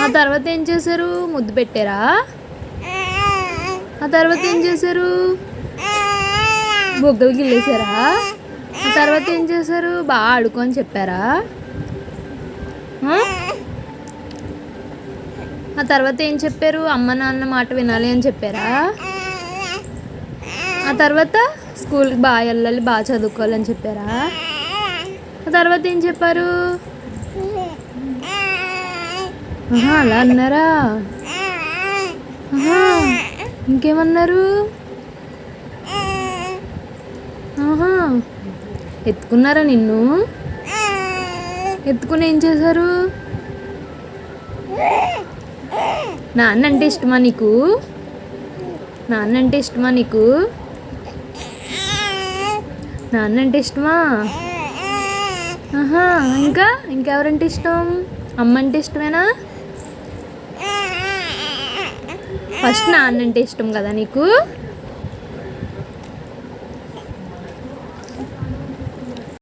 ఆ తర్వాత ఏం చేశారు? ముద్దు పెట్టారా? ఆ తర్వాత ఏం చేశారు? బొగ్గలు గిల్లేశారా? ఆ తర్వాత ఏం చేశారు? బాగా ఆడుకొని చెప్పారా? ఆ తర్వాత ఏం చెప్పారు? అమ్మ నాన్న మాట వినాలి అని చెప్పారా? ఆ తర్వాత స్కూల్కి బాగా వెళ్ళాలి, బాగా చదువుకోవాలని చెప్పారా? ఆ తర్వాత ఏం చెప్పారు? అలా అన్నారా? ఇంకేమన్నారు? ఎత్తుకున్నారా నిన్ను? ఎత్తుకుని ఏం చేశారు? నాన్న అంటే ఇష్టమా నీకు? నాన్న అంటే ఇష్టమా నీకు? నాన్న అంటే ఇష్టమా? ఇంకెవరంటే ఇష్టం? అమ్మ అంటే ఇష్టమేనా? ఫస్ట్ నాన్న అంటే ఇష్టం కదా నీకు?